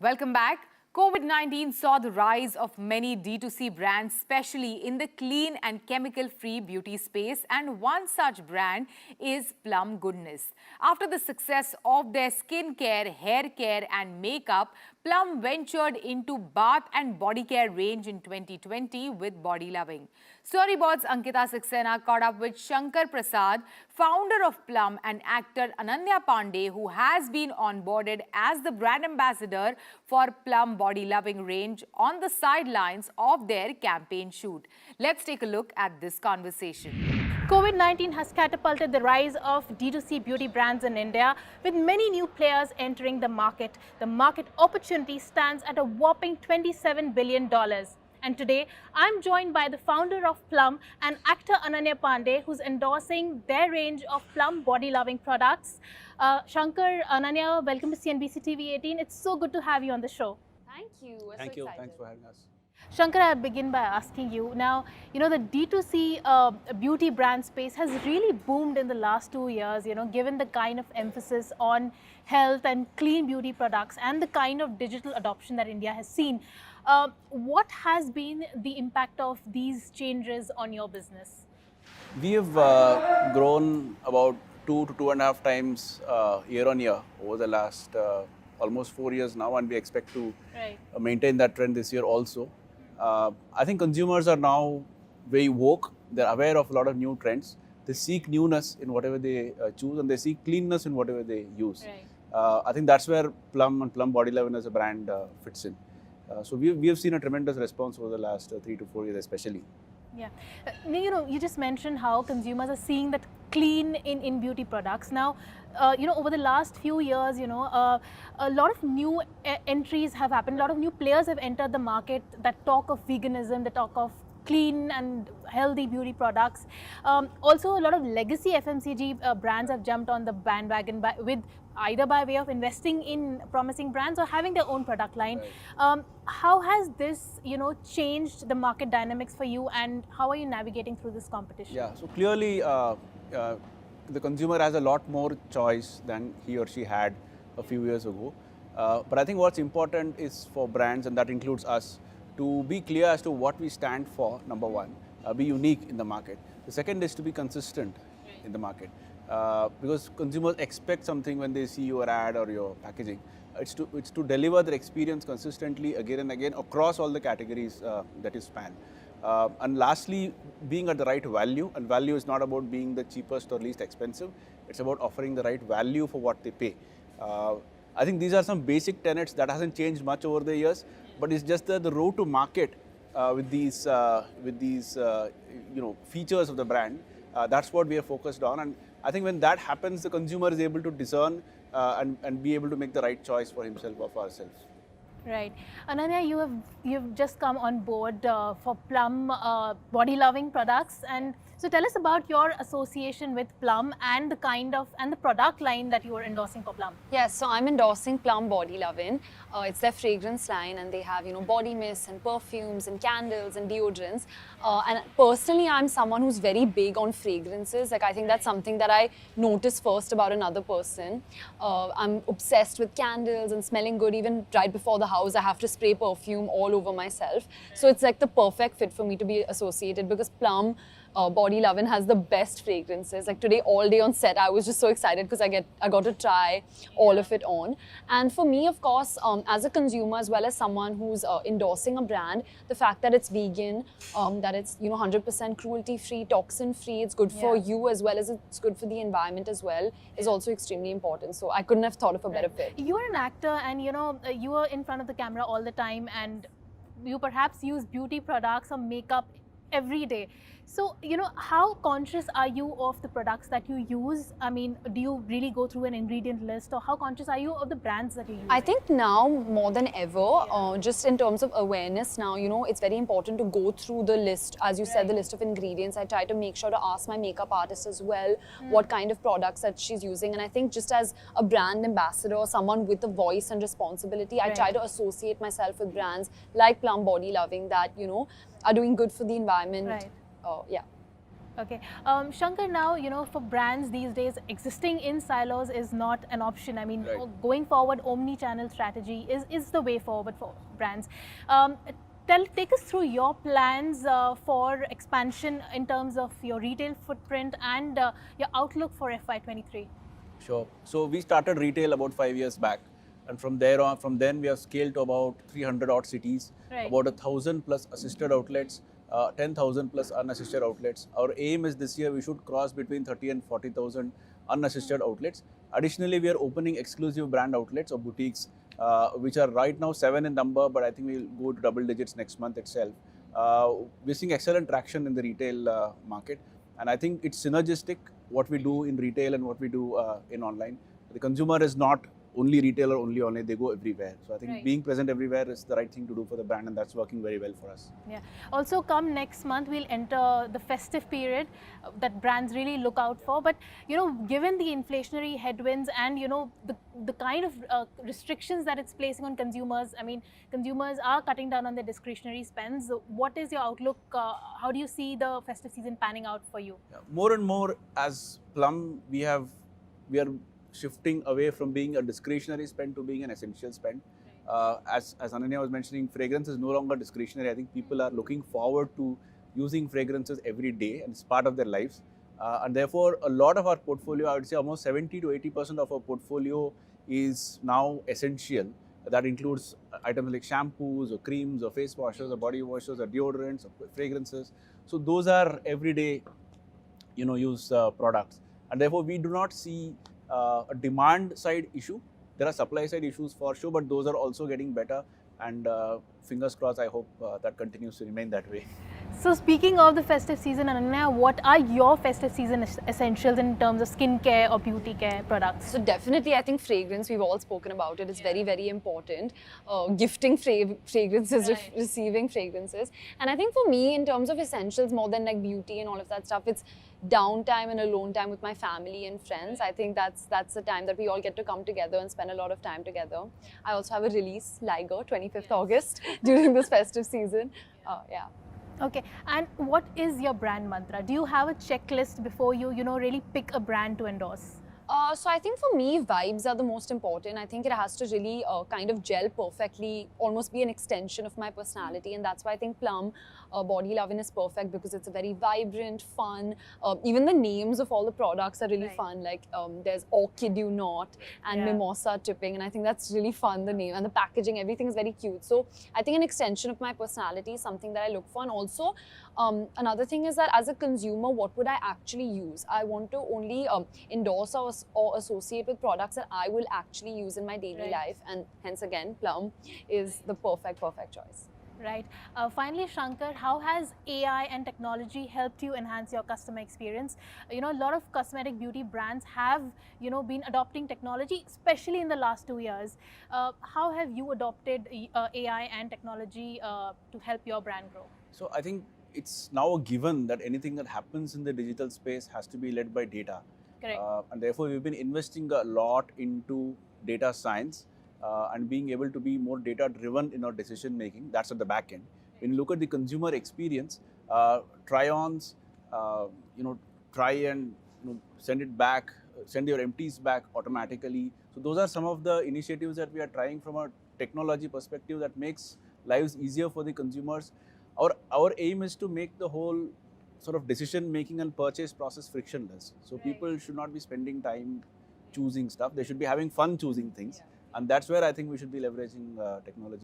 Welcome back. COVID-19 saw the rise of many D2C brands, especially in the clean and chemical-free beauty space, and one such brand is Plum Goodness. After the success of their skincare, hair care and makeup, Plum ventured into bath and body care range in 2020 with BodyLovin. Storyboard's Ankita Saxena caught up with Shankar Prasad, founder of Plum, and actor Ananya Pandey, who has been onboarded as the brand ambassador for Plum BodyLovin range on the sidelines of their campaign shoot. Let's take a look at this conversation. COVID-19 has catapulted the rise of D2C beauty brands in India, with many new players entering the market. The market opportunity stands at a whopping $27 billion. And today, I'm joined by the founder of Plum and actor Ananya Pandey, who's endorsing their range of Plum BodyLovin products. Shankar, Ananya, welcome to CNBC-TV18. It's so good to have you on the show. Thank you. Thank you. Thanks for having us. Shankar, I'll begin by asking you. Now, the D2C beauty brand space has really boomed in the last 2 years, given the kind of emphasis on health and clean beauty products and the kind of digital adoption that India has seen. What has been the impact of these changes on your business? We have grown about 2 to 2.5 times year on year over the last almost 4 years now, and we expect to maintain that trend this year also. I think consumers are now very woke. They're aware of a lot of new trends. They seek newness in whatever they choose, and they seek cleanness in whatever they use. I think that's where Plum and Plum BodyLovin as a brand fits in. So we have seen a tremendous response over the last 3 to 4 years especially. Yeah. You just mentioned how consumers are seeing that clean in beauty products. Now, over the last few years, a lot of new entries have happened. A lot of new players have entered the market that talk of veganism, that talk of clean and healthy beauty products. Also, a lot of legacy FMCG brands have jumped on the bandwagon either by way of investing in promising brands or having their own product line. How has this, changed the market dynamics for you, and how are you navigating through this competition? Yeah, so clearly the consumer has a lot more choice than he or she had a few years ago. But I think what's important is for brands, and that includes us, to be clear as to what we stand for, number one, be unique in the market. The second is to be consistent in the market. Because consumers expect something when they see your ad or your packaging. It's to deliver their experience consistently again and again across all the categories that you span. And lastly, being at the right value, and value is not about being the cheapest or least expensive. It's about offering the right value for what they pay. I think these are some basic tenets that hasn't changed much over the years, but it's just the road to market with these features of the brand. That's what we are focused on, and I think when that happens, the consumer is able to discern and be able to make the right choice for himself or for herself. Right. Ananya, you've just come on board for Plum BodyLovin products, and so tell us about your association with Plum and the product line that you are endorsing for Plum. Yes, so I'm endorsing Plum BodyLovin. It's their fragrance line, and they have body mists and perfumes and candles and deodorants. And personally, I'm someone who's very big on fragrances. Like, I think that's something that I notice first about another person. I'm obsessed with candles and smelling good. Even right before the house, I have to spray perfume all over myself. So it's like the perfect fit for me to be associated, because Plum BodyLovin has the best fragrances. Like today, all day on set, I was just so excited because I got to try all of it on. And for me, of course, as a consumer as well as someone who's endorsing a brand, the fact that it's vegan, that it's 100% cruelty-free, toxin-free, it's good for you as well as it's good for the environment as well, is also extremely important. So I couldn't have thought of a better fit. You're an actor, and you are in front of the camera all the time, and you perhaps use beauty products or makeup every day. So, how conscious are you of the products that you use? I mean, do you really go through an ingredient list, or how conscious are you of the brands that you use? I think now more than ever, just in terms of awareness now, it's very important to go through the list, as you said, the list of ingredients. I try to make sure to ask my makeup artist as well what kind of products that she's using. And I think just as a brand ambassador, someone with a voice and responsibility, I try to associate myself with brands like Plum BodyLovin that, are doing good for the environment. Right. Yeah. Okay. Shankar, now, for brands these days, existing in silos is not an option. I mean, Right. going forward, omni-channel strategy is the way forward for brands. Take us through your plans for expansion in terms of your retail footprint and your outlook for FY23. Sure. So we started retail about 5 years back, and from there on, from then we have scaled to about 300 odd cities, Right. about 1,000 plus assisted outlets, 10,000 plus unassisted outlets. Our aim is this year we should cross between 30 and 40,000 unassisted outlets. Additionally, we are opening exclusive brand outlets or boutiques, which are right now 7 in number, but I think we'll go to double digits next month itself. We're seeing excellent traction in the retail market, and I think it's synergistic what we do in retail and what we do in online. The consumer is not only retail or only online, they go everywhere. So I think Right. being present everywhere is the right thing to do for the brand, and that's working very well for us. Yeah. Also, come next month, we'll enter the festive period that brands really look out for. But given the inflationary headwinds and the kind of restrictions that it's placing on consumers, I mean, consumers are cutting down on their discretionary spends. What is your outlook? How do you see the festive season panning out for you? Yeah. More and more as Plum, we are shifting away from being a discretionary spend to being an essential spend. As Ananya was mentioning, fragrance is no longer discretionary. I think people are looking forward to using fragrances every day, and it's part of their lives. And therefore, a lot of our portfolio, I would say almost 70 to 80% of our portfolio is now essential. That includes items like shampoos or creams or face washes or body washes or deodorants or fragrances. So those are everyday, use products, and therefore we do not see a demand side issue. There are supply side issues for sure, but those are also getting better, and fingers crossed, I hope that continues to remain that way. So speaking of the festive season, Ananya, what are your festive season essentials in terms of skincare or beauty care products? So definitely, I think fragrance, we've all spoken about it, is very, very important. Gifting fragrances, Right. receiving fragrances. And I think for me, in terms of essentials, more than like beauty and all of that stuff, it's downtime and alone time with my family and friends. I think that's the time that we all get to come together and spend a lot of time together. I also have a release, Liger, 25th August, during this festive season. Yeah. Okay, and what is your brand mantra? Do you have a checklist before you, really pick a brand to endorse? So I think for me, vibes are the most important. I think it has to really kind of gel perfectly, almost be an extension of my personality. And that's why I think Plum, BodyLovin is perfect, because it's a very vibrant, fun, even the names of all the products are really Right. fun. Like there's Orchid You Not and Yeah. Mimosa Tipping. And I think that's really fun, the name. And the packaging, everything is very cute. So I think an extension of my personality is something that I look for. And also, another thing is that as a consumer, what would I actually use? I want to only endorse or associate with products that I will actually use in my daily Right. life, and hence again, Plum is the perfect choice. Right. Finally, Shankar, how has AI and technology helped you enhance your customer experience? A lot of cosmetic beauty brands have, been adopting technology, especially in the last 2 years. How have you adopted AI and technology to help your brand grow? So I think it's now a given that anything that happens in the digital space has to be led by data. Correct. And therefore, we've been investing a lot into data science and being able to be more data driven in our decision making. That's at the back end. When you look at the consumer experience, try-ons, try and send it back, send your empties back automatically. So those are some of the initiatives that we are trying from a technology perspective that makes lives easier for the consumers. Our aim is to make the whole sort of decision making and purchase process frictionless. So people should not be spending time choosing stuff. They should be having fun choosing things. And that's where I think we should be leveraging technology.